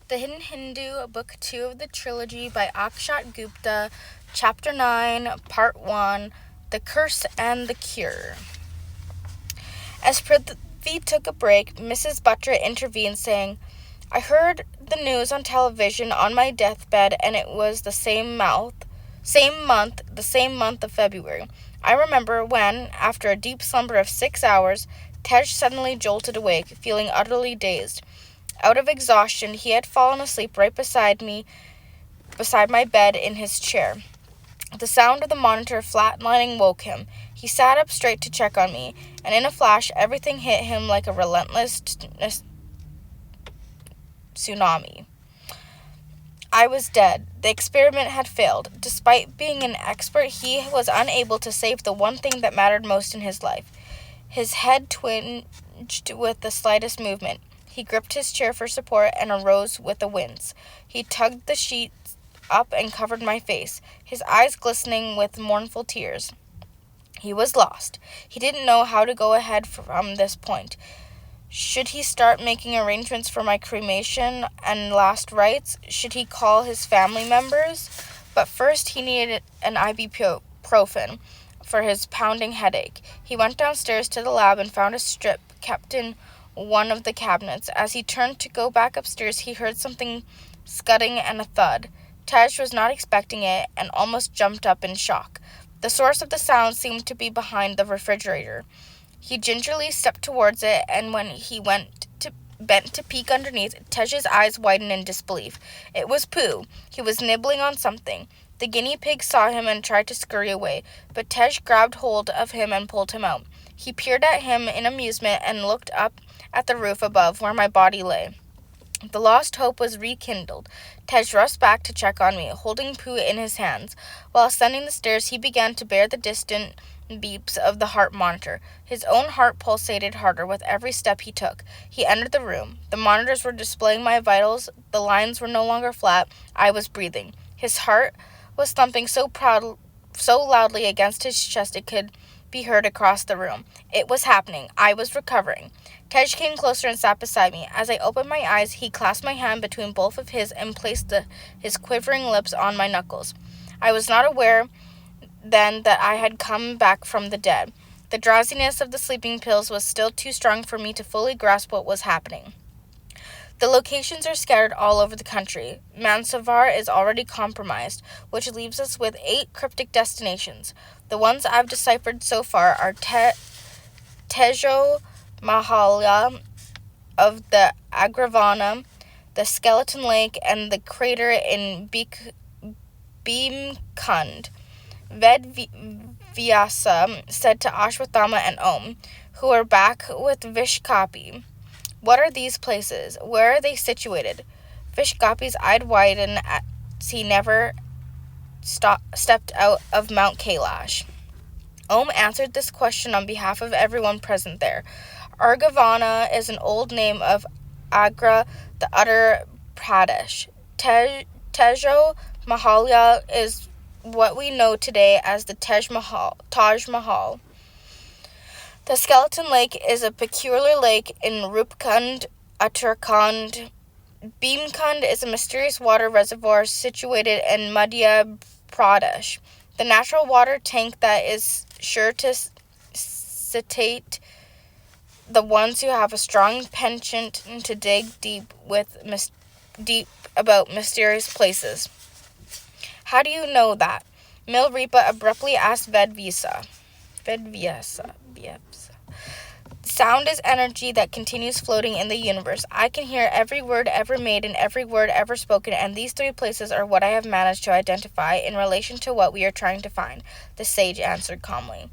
The Hidden Hindu, Book 2 of the trilogy by Akshat Gupta, Chapter 9, Part 1, The Curse and the Cure. As Prithvi took a break, Mrs. Butler intervened, saying, "I heard the news on television on my deathbed, and it was the same month of February. I remember when, after a deep slumber of 6 hours, Tej suddenly jolted awake, feeling utterly dazed. Out of exhaustion, he had fallen asleep right beside my bed in his chair. The sound of the monitor flatlining woke him. He sat up straight to check on me, and in a flash, everything hit him like a relentless tsunami. I was dead. The experiment had failed. Despite being an expert, he was unable to save the one thing that mattered most in his life. His head twinged with the slightest movement. He gripped his chair for support and arose with a wince. He tugged the sheets up and covered my face, his eyes glistening with mournful tears. He was lost. He didn't know how to go ahead from this point. Should he start making arrangements for my cremation and last rites? Should he call his family members? But first he needed an ibuprofen for his pounding headache. He went downstairs to the lab and found a strip kept in one of the cabinets. As he turned to go back upstairs, he heard something scudding and a thud. Tej was not expecting it and almost jumped up in shock. The source of the sound seemed to be behind the refrigerator. He gingerly stepped towards it, and when he bent to peek underneath, Tej's eyes widened in disbelief. It was Pooh. He was nibbling on something. The guinea pig saw him and tried to scurry away, but Tej grabbed hold of him and pulled him out. He peered at him in amusement and looked up at the roof above where my body lay. The lost hope was rekindled. Tej rushed back to check on me, holding Pooh in his hands. While ascending the stairs, he began to bear the distant beeps of the heart monitor. His own heart pulsated harder with every step he took. He entered the room. The monitors were displaying my vitals. The lines were no longer flat. I was breathing. His heart was thumping so loudly against his chest it could be heard across the room. It was happening. I was recovering. Tej came closer and sat beside me. As I opened my eyes, he clasped my hand between both of his and placed his quivering lips on my knuckles. I was not aware then that I had come back from the dead. The drowsiness of the sleeping pills was still too strong for me to fully grasp what was happening. The locations are scattered all over the country. Mansavar is already compromised, which leaves us with 8 cryptic destinations. The ones I've deciphered so far are Tejo Mahalya of the Agravana, the Skeleton Lake, and the crater in Bhimkund. Ved Vyasa said to Ashwatthama and Om, who are back with Vishkapi, "What are these places? Where are they situated?" Vishkapi's eyes widened as he never stepped out of Mount Kailash. Om answered this question on behalf of everyone present there. Argavana is an old name of Agra, the Uttar Pradesh. Tejo Mahalya is what we know today as the Taj Mahal. The Skeleton Lake is a peculiar lake in Rupkund, Uttarakhand. Bhimkund is a mysterious water reservoir situated in Madhya Pradesh. The natural water tank that is sure to satiate the ones who have a strong penchant to dig deep about mysterious places. How do you know that? Milripa abruptly asked Vedvyasa. Sound is energy that continues floating in the universe. I can hear every word ever made and every word ever spoken, and these 3 places are what I have managed to identify in relation to what we are trying to find, the sage answered calmly.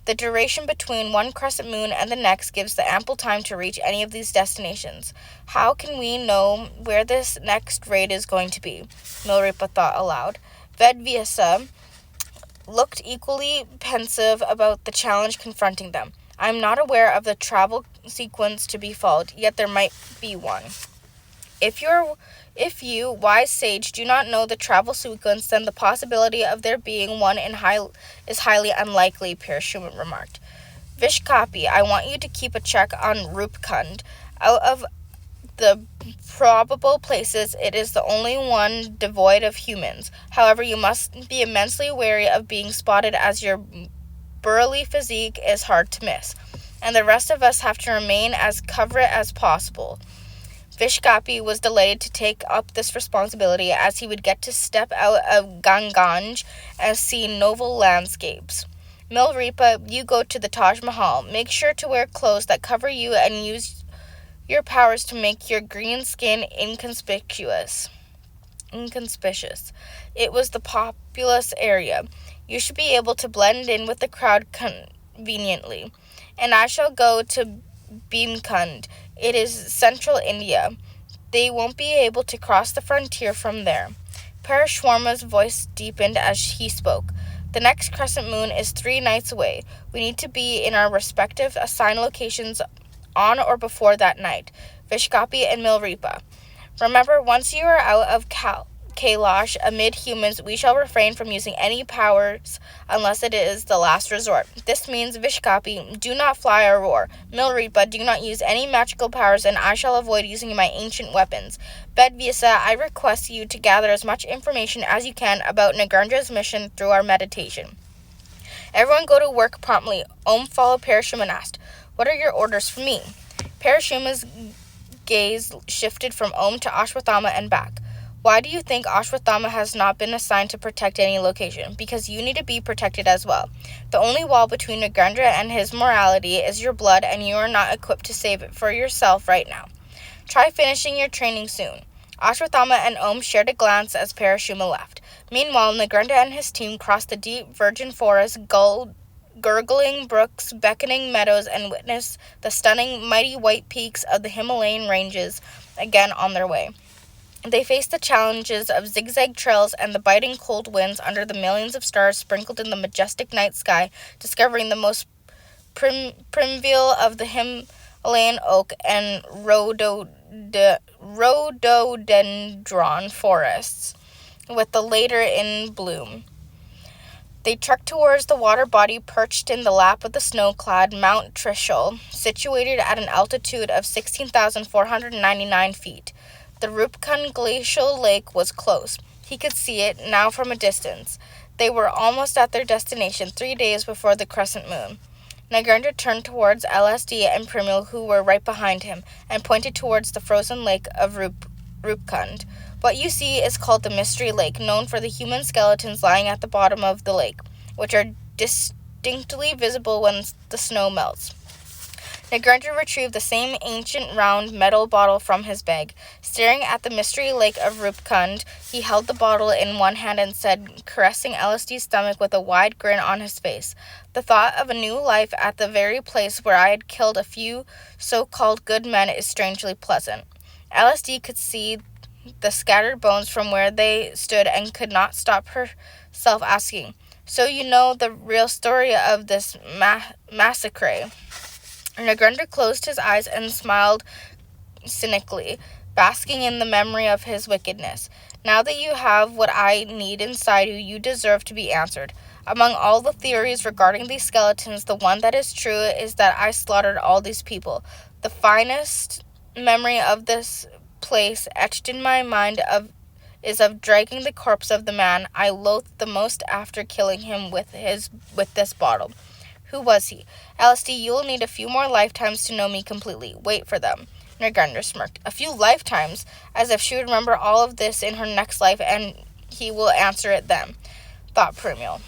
The duration between one crescent moon and the next gives the ample time to reach any of these destinations. How can we know where this next raid is going to be? Milripa thought aloud. Vedvyasa looked equally pensive about the challenge confronting them. I am not aware of the travel sequence to be followed, yet there might be one. If you, wise sage, do not know the travel sequence, then the possibility of there being one is highly unlikely, Parashuman remarked. Vishkapi, I want you to keep a check on Rupkund. Out of the probable places, it is the only one devoid of humans. However, you must be immensely wary of being spotted, as your burly physique is hard to miss, and the rest of us have to remain as coverate as possible. Vishkapi was delighted to take up this responsibility, as he would get to step out of Ganganj and see novel landscapes. Milripa, you go to the Taj Mahal. Make sure to wear clothes that cover you and use your powers to make your green skin inconspicuous. It was the populous area. You should be able to blend in with the crowd conveniently. And I shall go to Bhimkund. It is central India. They won't be able to cross the frontier from there. Parashwarma's voice deepened as he spoke. The next crescent moon is 3 nights away. We need to be in our respective assigned locations on or before that night. Vishkapi and Milripa. Remember, once you are out of Kailash amid humans, we shall refrain from using any powers unless it is the last resort. This means, Vishkapi, do not fly or roar. Milripa, do not use any magical powers, and I shall avoid using my ancient weapons. Bedvyasa, I request you to gather as much information as you can about Nagrandra's mission through our meditation. Everyone go to work promptly. Om followed Parashuma and asked, what are your orders for me? Parashuma's gaze shifted from Om to Ashwathama and back. Why do you think Ashwathama has not been assigned to protect any location? Because you need to be protected as well. The only wall between Nagrendra and his morality is your blood, and you are not equipped to save it for yourself right now. Try finishing your training soon. Ashwathama and Om shared a glance as Parashuma left. Meanwhile, Nagrendra and his team crossed the deep virgin forest, gurgling brooks, beckoning meadows, and witnessed the stunning, mighty white peaks of the Himalayan ranges again on their way. They faced the challenges of zigzag trails and the biting cold winds under the millions of stars sprinkled in the majestic night sky, discovering the most primeval of the Himalayan oak and rhododendron forests, with the later in bloom. They trekked towards the water body perched in the lap of the snow-clad Mount Trishul, situated at an altitude of 16,499 feet. The Rupkund glacial lake was close. He could see it now from a distance. They were almost at their destination 3 days before the crescent moon. Nagrendra turned towards LSD and Primul, who were right behind him, and pointed towards the frozen lake of Rupkund. What you see is called the Mystery Lake, known for the human skeletons lying at the bottom of the lake, which are distinctly visible when the snow melts. Nagrendra retrieved the same ancient round metal bottle from his bag. Staring at the Mystery Lake of Rupkund, he held the bottle in one hand and said, caressing LSD's stomach with a wide grin on his face, the thought of a new life at the very place where I had killed a few so-called good men is strangely pleasant. LSD could see the scattered bones from where they stood and could not stop herself asking, so you know the real story of this massacre? Nagrendra closed his eyes and smiled cynically, basking in the memory of his wickedness. Now that you have what I need inside you, you deserve to be answered. Among all the theories regarding these skeletons, the one that is true is that I slaughtered all these people. The finest memory of this place etched in my mind is of dragging the corpse of the man I loathed the most after killing him with this bottle. Who was he? LSD, you will need a few more lifetimes to know me completely. Wait for them. Nagrendra smirked. A few lifetimes? As if she would remember all of this in her next life, and he will answer it then, thought Primul,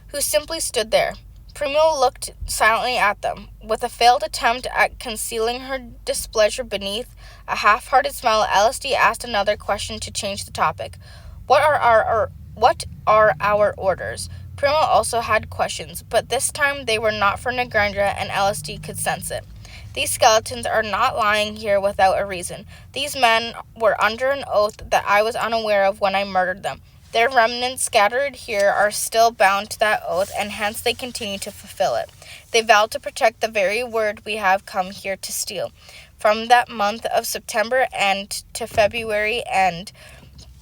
who simply stood there. Primul looked silently at them. With a failed attempt at concealing her displeasure beneath a half-hearted smile, LSD asked another question to change the topic. What are our orders? Primul also had questions, but this time they were not for Nagrendra, and LSD could sense it. These skeletons are not lying here without a reason. These men were under an oath that I was unaware of when I murdered them. Their remnants scattered here are still bound to that oath, and hence they continue to fulfill it. They vowed to protect the very word we have come here to steal. From that month of September end to February end,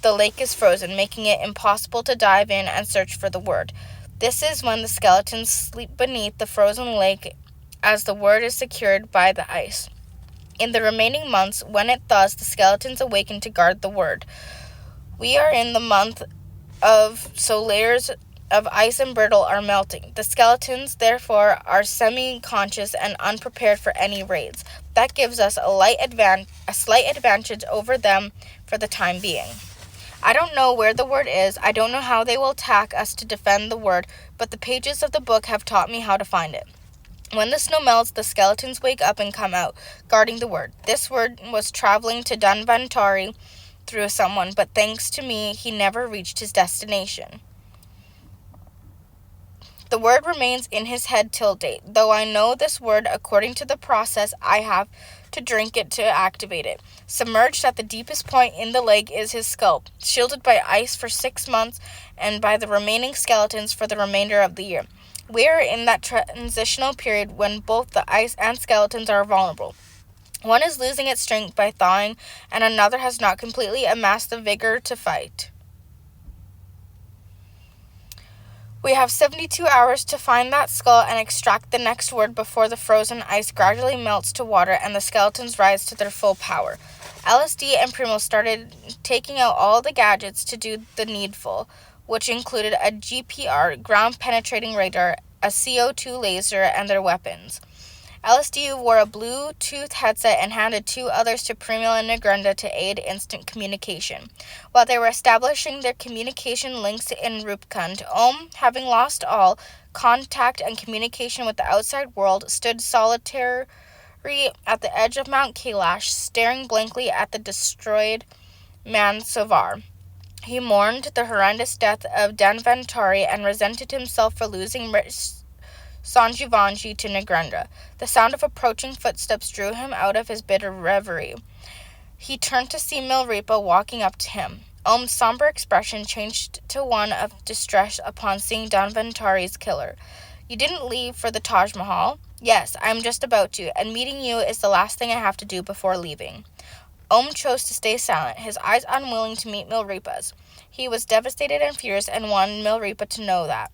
the lake is frozen, making it impossible to dive in and search for the word. This is when the skeletons sleep beneath the frozen lake as the word is secured by the ice. In the remaining months, when it thaws, the skeletons awaken to guard the word. We are in the month of, so layers of ice and brittle are melting. The skeletons, therefore, are semi-conscious and unprepared for any raids. That gives us a slight advantage over them for the time being. I don't know where the word is. I don't know how they will attack us to defend the word, but the pages of the book have taught me how to find it. When the snow melts, the skeletons wake up and come out, guarding the word. This word was traveling to Dunvantari through someone, but thanks to me, he never reached his destination. The word remains in his head till date, though I know this word according to the process I have to drink it to activate it. Submerged at the deepest point in the lake is his skull, shielded by ice for 6 months and by the remaining skeletons for the remainder of the year. We are in that transitional period when both the ice and skeletons are vulnerable. One is losing its strength by thawing, and another has not completely amassed the vigor to fight. We have 72 hours to find that skull and extract the next word before the frozen ice gradually melts to water and the skeletons rise to their full power. LSD and Primo started taking out all the gadgets to do the needful, which included a GPR, ground-penetrating radar, a CO2 laser, and their weapons. LSD wore a Bluetooth headset and handed 2 others to Primo and Negrenda to aid instant communication. While they were establishing their communication links in Rupkund, having lost all contact and communication with the outside world, stood solitary at the edge of Mount Kailash, staring blankly at the destroyed Mansavar. He mourned the horrendous death of Danvantari and resented himself for losing Sanjivanji to Negrenda. The sound of approaching footsteps drew him out of his bitter reverie. He turned to see Milrepa walking up to him. Om's somber expression changed to one of distress upon seeing Danvantari's killer. You didn't leave for the Taj Mahal? Yes, I am just about to, and meeting you is the last thing I have to do before leaving. Chose to stay silent, his eyes unwilling to meet Milrepa's. He was devastated and furious and wanted Milrepa to know that.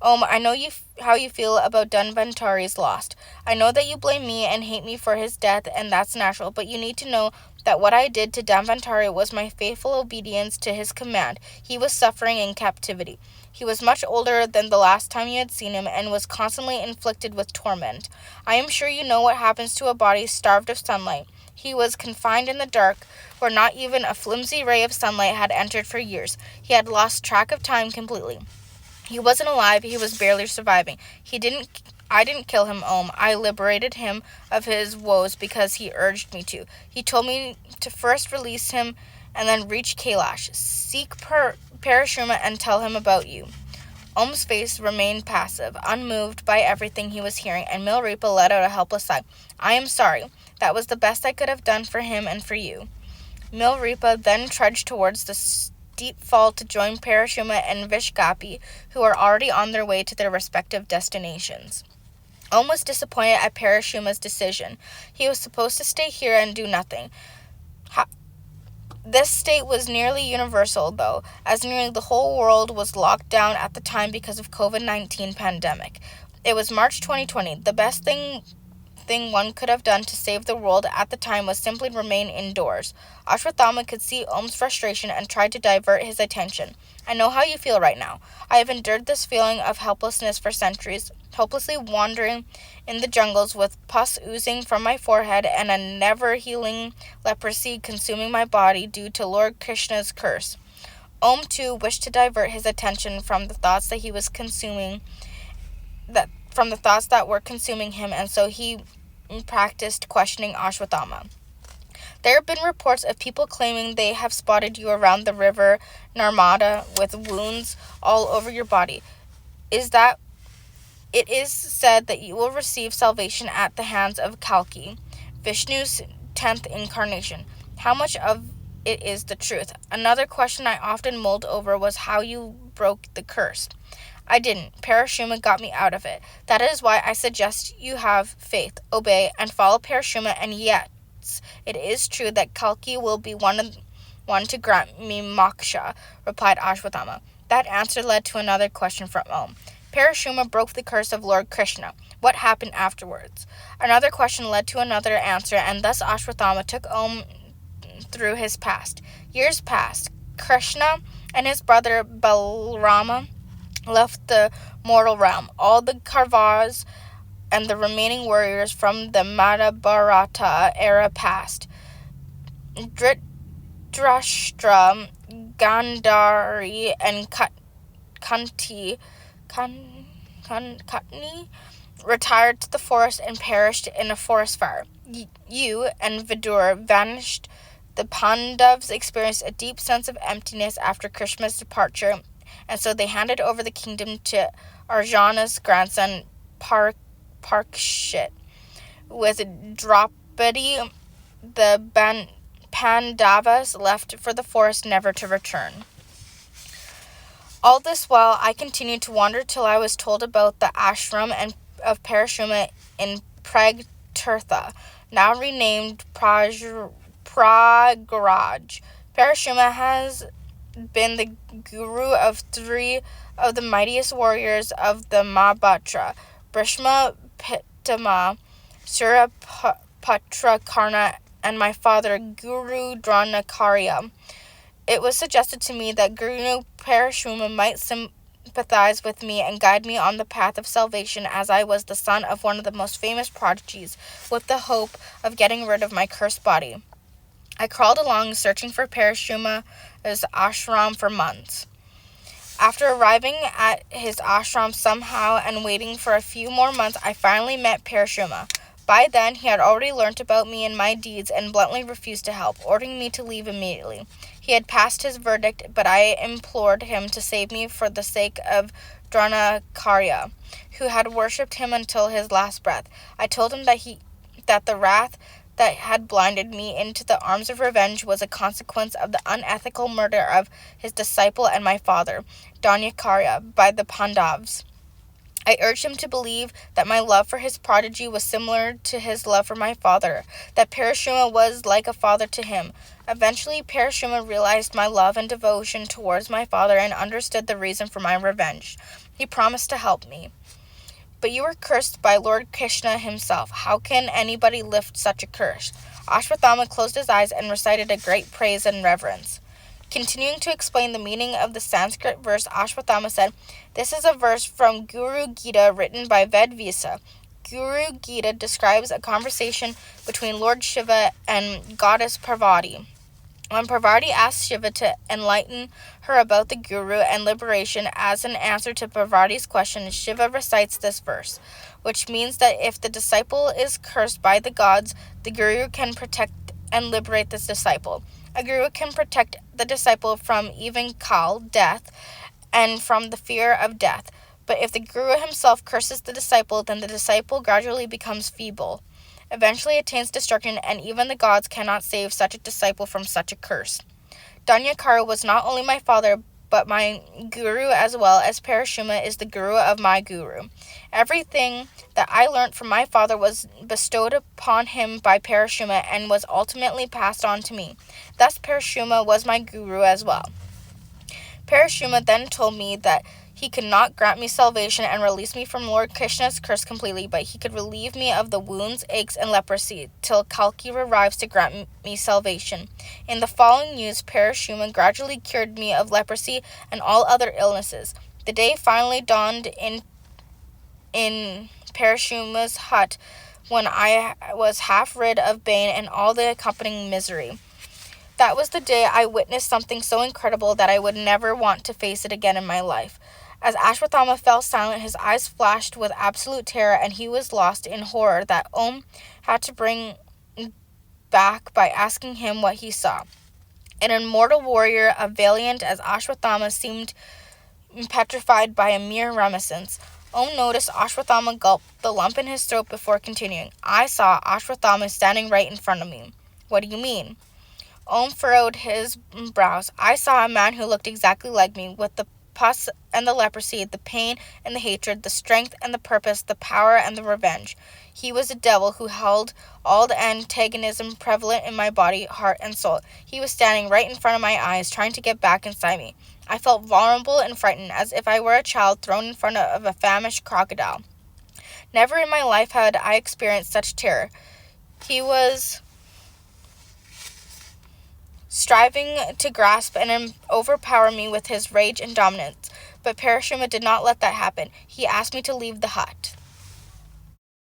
I know how you feel about Dunvantari's lost. I know that you blame me and hate me for his death, and that's natural, but you need to know that what I did to Danvantari was my faithful obedience to his command. He was suffering in captivity. He was much older than the last time you had seen him and was constantly inflicted with torment. I am sure you know what happens to a body starved of sunlight. He was confined in the dark, where not even a flimsy ray of sunlight had entered for years. He had lost track of time completely. He wasn't alive, he was barely surviving. I didn't kill him, I liberated him of his woes because he urged me to. He told me to first release him and then reach Kailash. Seek Parashuma and tell him about you. Om's face remained passive, unmoved by everything he was hearing, and Milrepa let out a helpless sigh. I am sorry. That was the best I could have done for him and for you. Milrepa then trudged towards the steep fall to join Parashuma and Vishkapi, who are already on their way to their respective destinations. Was disappointed at Parashuma's decision. He was supposed to stay here and do nothing. This state was nearly universal, though, as nearly the whole world was locked down at the time because of COVID-19 pandemic. It was March 2020. The best thing one could have done to save the world at the time was simply remain indoors. Ashwathama could see Om's frustration and tried to divert his attention. I know how you feel right now. I have endured this feeling of helplessness for centuries, hopelessly wandering in the jungles with pus oozing from my forehead and a never-healing leprosy consuming my body due to Lord Krishna's curse. Too, wished to divert his attention from the thoughts that were consuming him, and so he practiced questioning Ashwathama. There have been reports of people claiming they have spotted you around the river Narmada with wounds all over your body. It is said that you will receive salvation at the hands of Kalki, Vishnu's 10th incarnation. How much of it is the truth? Another question I often mulled over was how you broke the curse. I didn't. Parashuma got me out of it. That is why I suggest you have faith, obey, and follow Parashuma, and yet it is true that Kalki will be one to grant me moksha, replied Ashwathama. That answer led to another question from Om. Parashuma broke the curse of Lord Krishna. What happened afterwards? Another question led to another answer, and thus Ashwatthama took Om through his past. Years passed. Krishna and his brother Balarama left the mortal realm. All the Kauravas and the remaining warriors from the Mahabharata era passed. Dhritarashtra, Gandhari, and Kantni retired to the forest and perished in a forest fire. You and Vidur vanished. The Pandavas experienced a deep sense of emptiness after Krishna's departure, and so they handed over the kingdom to Arjuna's grandson Parikshit. With Draupadi, the Pandavas left for the forest, never to return. All this while, I continued to wander till I was told about the ashram of Parashuma in Pragtirtha, now renamed Prayagraj. Parashuma has been the guru of 3 of the mightiest warriors of the Mahabharata, Bhishma, Pitama, Surapatra, Karna, and my father, Guru Dronakarya. It was suggested to me that Guru Parashuma might sympathize with me and guide me on the path of salvation, as I was the son of one of the most famous prodigies, with the hope of getting rid of my cursed body. I crawled along, searching for Parashuma's ashram for months. After arriving at his ashram somehow and waiting for a few more months, I finally met Parashuma. By then, he had already learnt about me and my deeds and bluntly refused to help, ordering me to leave immediately. He had passed his verdict, but I implored him to save me for the sake of Dronakarya, who had worshipped him until his last breath. I told him that the wrath that had blinded me into the arms of revenge was a consequence of the unethical murder of his disciple and my father, Dhanyakarya, by the Pandavas. I urged him to believe that my love for his prodigy was similar to his love for my father, that Parashuma was like a father to him. Eventually, Parashuma realized my love and devotion towards my father and understood the reason for my revenge. He promised to help me. But you were cursed by Lord Krishna himself. How can anybody lift such a curse? Ashwatthama closed his eyes and recited a great praise and reverence. Continuing to explain the meaning of the Sanskrit verse, Ashwatthama said, "This is a verse from Guru Gita written by Ved Vyasa. Guru Gita describes a conversation between Lord Shiva and goddess Parvati. When Parvati asks Shiva to enlighten her about the Guru and liberation as an answer to Parvati's question, Shiva recites this verse, which means that if the disciple is cursed by the gods, the Guru can protect and liberate this disciple. A Guru can protect the disciple from even Kal, death, and from the fear of death. But if the Guru himself curses the disciple, then the disciple gradually becomes feeble, eventually attains destruction, and even the gods cannot save such a disciple from such a curse. Dhanyakarya was not only my father, but my Guru as well, as Parashuma is the Guru of my Guru. Everything that I learnt from my father was bestowed upon him by Parashuma and was ultimately passed on to me. Thus Parashuma was my Guru as well. Parashuma then told me that he could not grant me salvation and release me from Lord Krishna's curse completely, but he could relieve me of the wounds, aches, and leprosy till Kalki arrives to grant me salvation. In the following news, Parashuma gradually cured me of leprosy and all other illnesses. The day finally dawned in Parashuma's hut when I was half rid of bane and all the accompanying misery. That was the day I witnessed something so incredible that I would never want to face it again in my life. As Ashwatthama fell silent, his eyes flashed with absolute terror, and he was lost in horror that Om had to bring back by asking him what he saw. An immortal warrior, as valiant as Ashwatthama, seemed petrified by a mere reminiscence. Om noticed Ashwatthama gulp the lump in his throat before continuing. I saw Ashwatthama standing right in front of me. What do you mean? Om furrowed his brows. I saw a man who looked exactly like me, with the pus and the leprosy, the pain and the hatred, the strength and the purpose, the power and the revenge. He was a devil who held all the antagonism prevalent in my body, heart, and soul. He was standing right in front of my eyes, trying to get back inside me. I felt vulnerable and frightened, as if I were a child thrown in front of a famished crocodile. Never in my life had I experienced such terror. He was striving to grasp and overpower me with his rage and dominance, but Parashuma did not let that happen. He asked me to leave the hut.